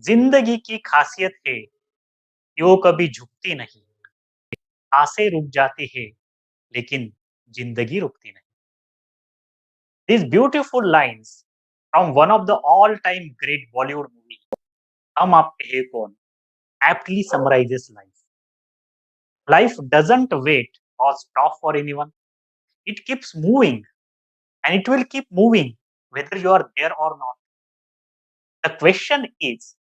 जिंदगी की खासियत है कि वो कभी झुकती नहीं। सांसें रुक जाती है लेकिन जिंदगी रुकती नहीं। These beautiful lines from one of the all-time great Bollywood movie, हम आपके है कौन, aptly summarizes life. Life doesn't wait or stop for anyone. It keeps moving and it will keep moving whether you are there or not. The question is,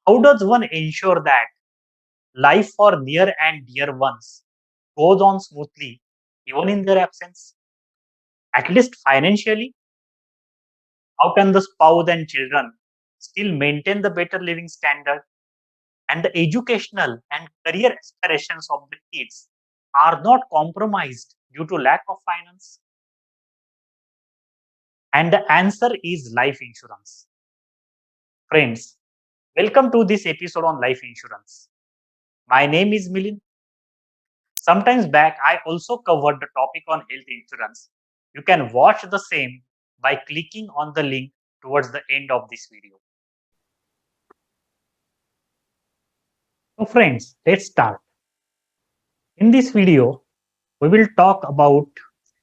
how does one ensure that life for near and dear ones goes on smoothly even in their absence? At least financially, how can the spouse and children still maintain the better living standard? And the educational and career aspirations of the kids are not compromised due to lack of finance? And the answer is life insurance. Friends, welcome to this episode on life insurance. My name is Milin. Sometimes back, I also covered the topic on health insurance. You can watch the same by clicking on the link towards the end of this video. So friends, let's start. In this video, we will talk about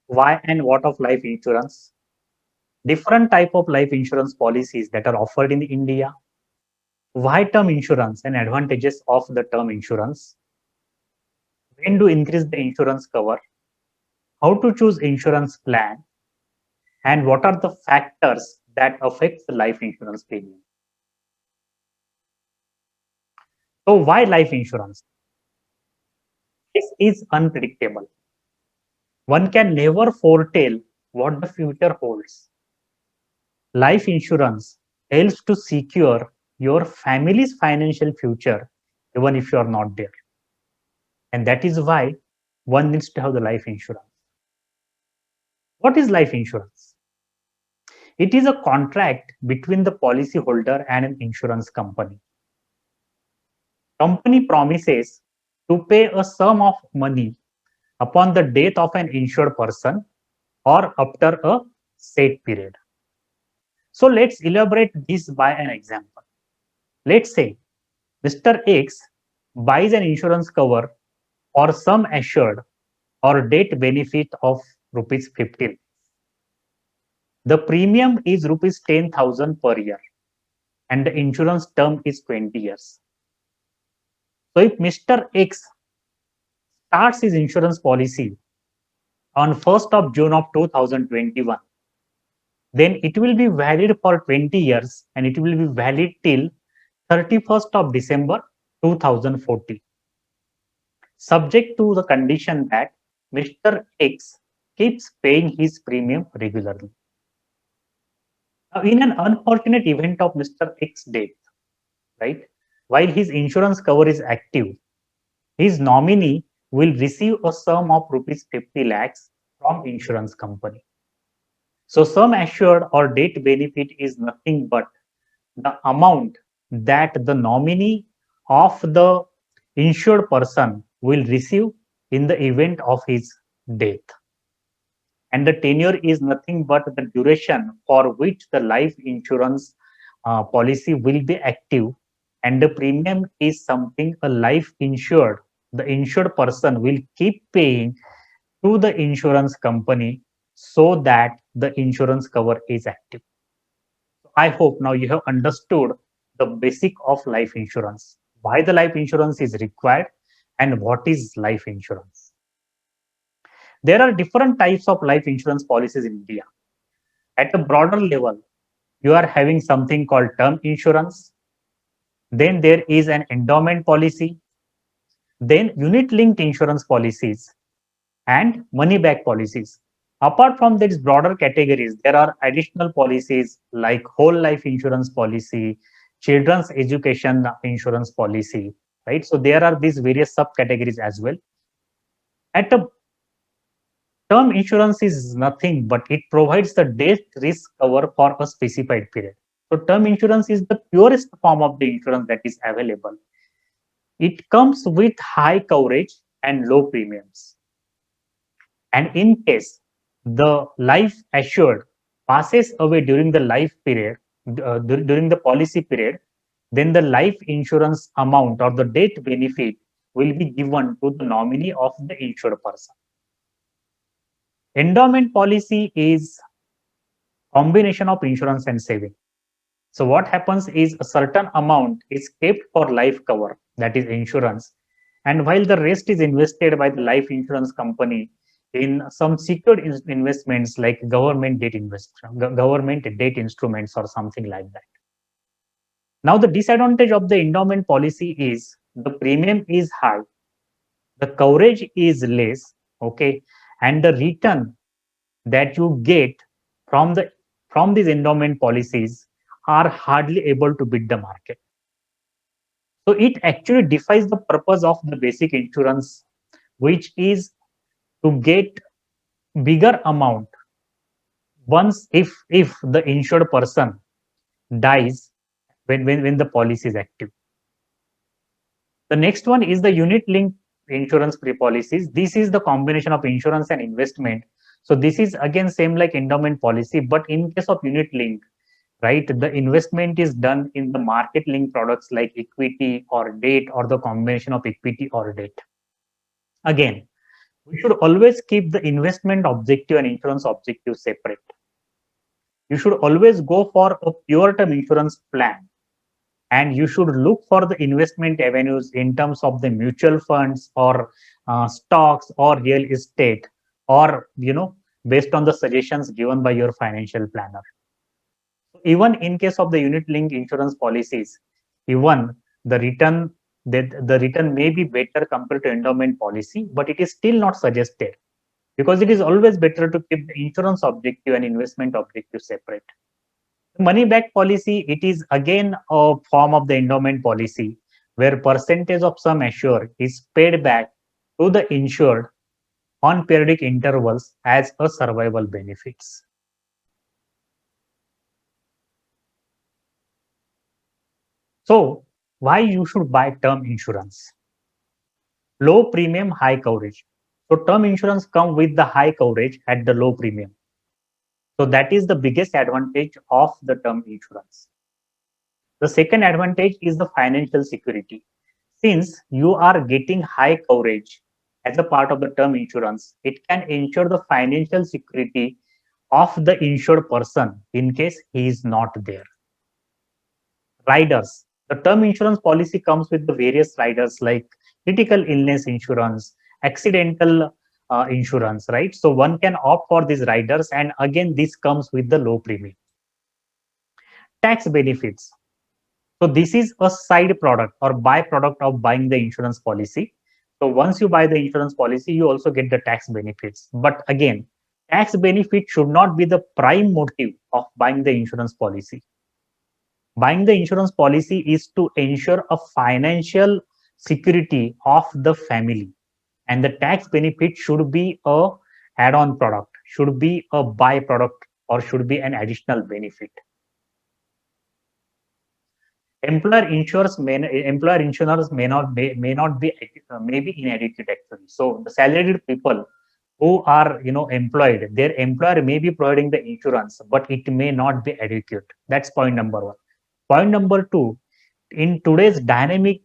why and what of life insurance, different type of life insurance policies that are offered in India, why term insurance and advantages of the term insurance, when to increase the insurance cover, how to choose insurance plan, and what are the factors that affect the life insurance premium. So why life insurance? This is unpredictable. One can never foretell what the future holds. Life insurance helps to secure your family's financial future even if you are not there. And that is why one needs to have the life insurance. What is life insurance? It is a contract between the policyholder and an insurance company. Company promises to pay a sum of money upon the death of an insured person or after a set period. So let's elaborate this by an example. Let's say Mr. X buys an insurance cover for sum assured or death benefit of rupees 15. The premium is rupees 10,000 per year and the insurance term is 20 years. So if Mr. X starts his insurance policy on 1st of June of 2021, then it will be valid for 20 years and it will be valid till 31st of December 2040, subject to the condition that Mr. X keeps paying his premium regularly. Now, in an unfortunate event of Mr. X's death, right, while his insurance cover is active, his nominee will receive a sum of rupees 50 lakhs from insurance company. So sum assured or death benefit is nothing but the amount that the nominee of the insured person will receive in the event of his death. And the tenure is nothing but the duration for which the life insurance policy will be active, and the premium is something a life insured, the insured person will keep paying to the insurance company so that the insurance cover is active. I hope now you have understood the basic of life insurance, why the life insurance is required, and what is life insurance. There are different types of life insurance policies in India. At a broader level, you are having something called term insurance. Then there is an endowment policy. Then unit linked insurance policies and money back policies. Apart from these broader categories, there are additional policies like whole life insurance policy, children's education insurance policy, right? So there are these various subcategories as well. At a term insurance is nothing but it provides the death risk cover for a specified period. So term insurance is the purest form of the insurance that is available. It comes with high coverage and low premiums. And in case the life assured passes away during the life period, during the policy period, then the life insurance amount or the death benefit will be given to the nominee of the insured person. Endowment policy is combination of insurance and saving. So what happens is a certain amount is kept for life cover, that is insurance, and while the rest is invested by the life insurance company in some secured investments like government debt instruments or something like that. Now the disadvantage of the endowment policy is the premium is high, the coverage is less, okay, and the return that you get from these endowment policies are hardly able to beat the market. So it actually defies the purpose of the basic insurance, which is to get bigger amount once if the insured person dies when the policy is active. The next one is the unit linked insurance pre-policies. This is the combination of insurance and investment. So this is again same like endowment policy, but in case of unit link, right, the investment is done in the market linked products like equity or debt or the combination of equity or debt. Again, we should always keep the investment objective and insurance objective separate. You should always go for a pure term insurance plan, and you should look for the investment avenues in terms of the mutual funds or stocks or real estate, or based on the suggestions given by your financial planner. Even in case of the unit link insurance policies, even the return the return may be better compared to endowment policy, but it is still not suggested, because it is always better to keep the insurance objective and investment objective separate. Money back policy, it is again a form of the endowment policy where percentage of sum assured is paid back to the insured on periodic intervals as a survival benefits. So why you should buy term insurance? Low premium, high coverage. So term insurance come with the high coverage at the low premium. So that is the biggest advantage of the term insurance. The second advantage is the financial security. Since you are getting high coverage as a part of the term insurance, it can ensure the financial security of the insured person in case he is not there. Riders. The term insurance policy comes with the various riders like critical illness insurance, accidental insurance, right? So one can opt for these riders, and again, this comes with the low premium. Tax benefits. So this is a side product or byproduct of buying the insurance policy. So once you buy the insurance policy, you also get the tax benefits. But again, tax benefit should not be the prime motive of buying the insurance policy. Buying the insurance policy is to ensure a financial security of the family, and the tax benefit should be a add-on product, should be a byproduct, or should be an additional benefit. Employer insurers may not be maybe inadequate actually. So the salaried people who are employed, their employer may be providing the insurance, but it may not be adequate. That's point number one. Point number two, in today's dynamic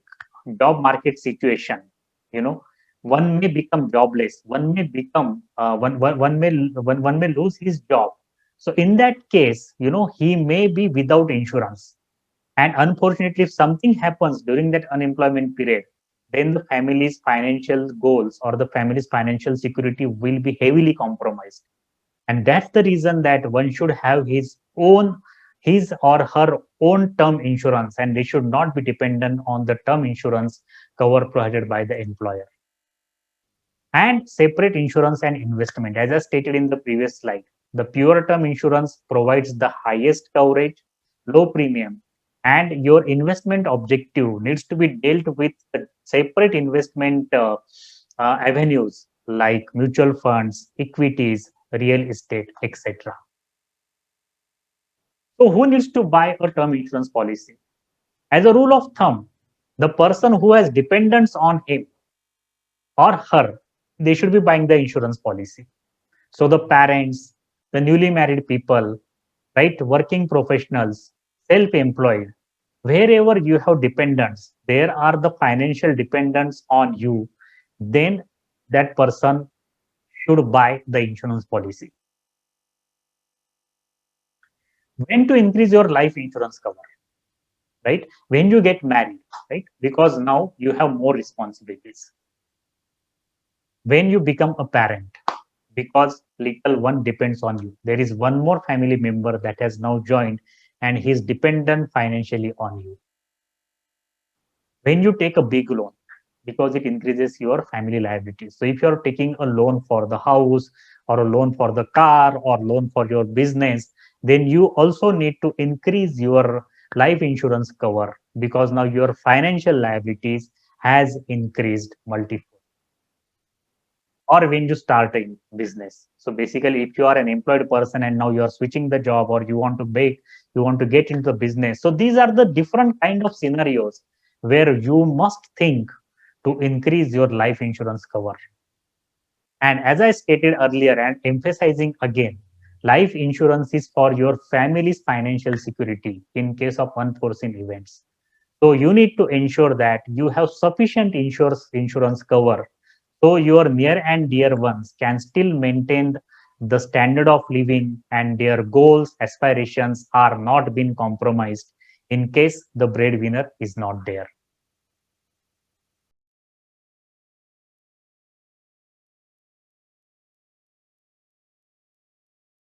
job market situation, one may become jobless, one may become one may lose his job. So in that case, he may be without insurance, and unfortunately, if something happens during that unemployment period, then the family's financial goals or the family's financial security will be heavily compromised. And that's the reason that one should have his or her own term insurance, and they should not be dependent on the term insurance cover provided by the employer. And separate insurance and investment. As I stated in the previous slide, the pure term insurance provides the highest coverage, low premium, and your investment objective needs to be dealt with the separate investment avenues like mutual funds, equities, real estate, etc. So who needs to buy a term insurance policy? As a rule of thumb, the person who has dependents on him or her, they should be buying the insurance policy. So the parents, the newly married people, right, working professionals, self-employed, Wherever you have dependents, there are the financial dependents on you, then that person should buy the insurance policy. When to increase your life insurance cover, right? When you get married, right? Because now you have more responsibilities. When you become a parent, because little one depends on you. There is one more family member that has now joined and he is dependent financially on you. When you take a big loan, because it increases your family liabilities. So if you're taking a loan for the house or a loan for the car or loan for your business, then you also need to increase your life insurance cover because now your financial liabilities has increased multiple. Or when you start a business. So basically, if you are an employed person and now you are switching the job or you want to you want to get into the business. So these are the different kind of scenarios where you must think to increase your life insurance cover. And as I stated earlier and emphasizing again, life insurance is for your family's financial security in case of unforeseen events. So you need to ensure that you have sufficient insurance cover so your near and dear ones can still maintain the standard of living and their goals, aspirations are not being compromised in case the breadwinner is not there.